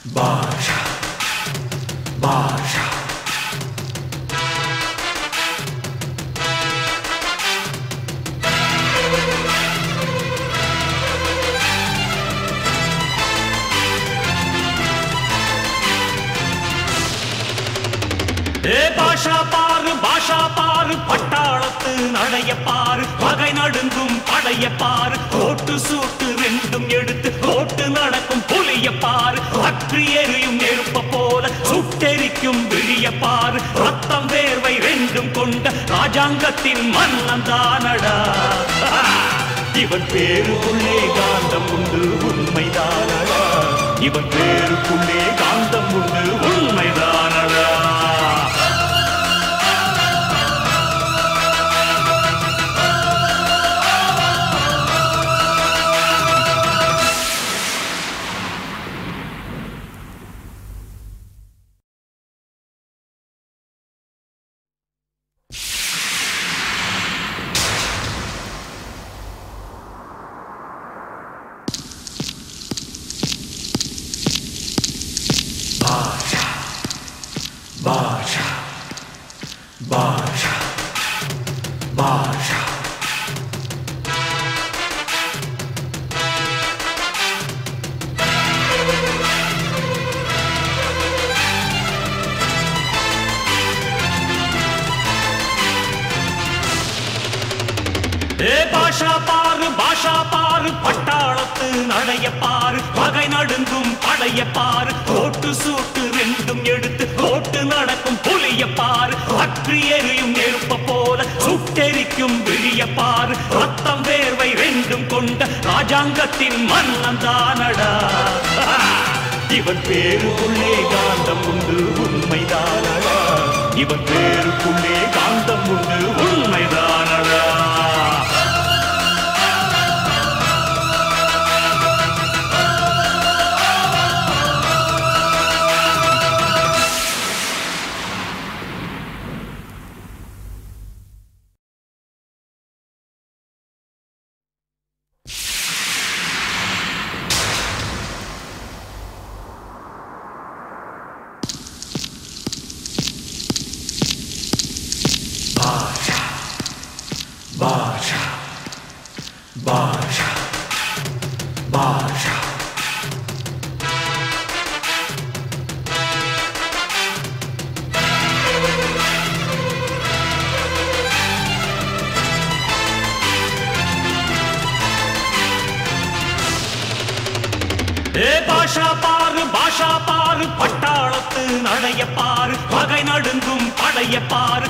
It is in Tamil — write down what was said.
Baja, Baja. பாஷா பாரு பட்டாளத்து நடைய பாரு பகை நடுங்கும் படைய பாரு கோட்டு சூட்டு ரெண்டும் எடுத்து கோட்டு நடக்கும் புலிய பாரு அற்றி எரியும் நெருப்ப போல சுட்டெரிக்கும் விழிய பாரு ரத்தம் வேர்வை ரெண்டும் கொண்ட ராஜாங்கத்தின் மன்னன் தானடா இவன் பேருக்குள்ளே காந்தம் உண்டு உண்மைதானடா இவன் பேருக்குள்ளே காந்தம் உண்டு உண்மைதானடா Baja, Baja, Baja. பாஷா பாரு பட்டாளத்து நடைய பாரு பகை நடுங்கும் படைய பாரு கோட்டு சூட்டு ரெண்டும் எடுத்து கோட்டு நடக்கும் புலிய பாரு அற்றி எரியும் நெருப்ப போல சுட்டெரிக்கும் விழிய பாரு ரத்தம் வேர்வை ரெண்டும் கொண்ட ராஜாங்கத்தின் மன்னன் தானடா இவன் பேருக்குள்ளே காந்தம் உண்டு உண்மைதானடா இவன் பேருக்குள்ளே காந்தம் உண்டு உண்மைதானடா Baja, Baja, Baja. பாஷா பாரு பட்டாளத்து நடைய பாரு பகை நடுங்கும் படைய பாரு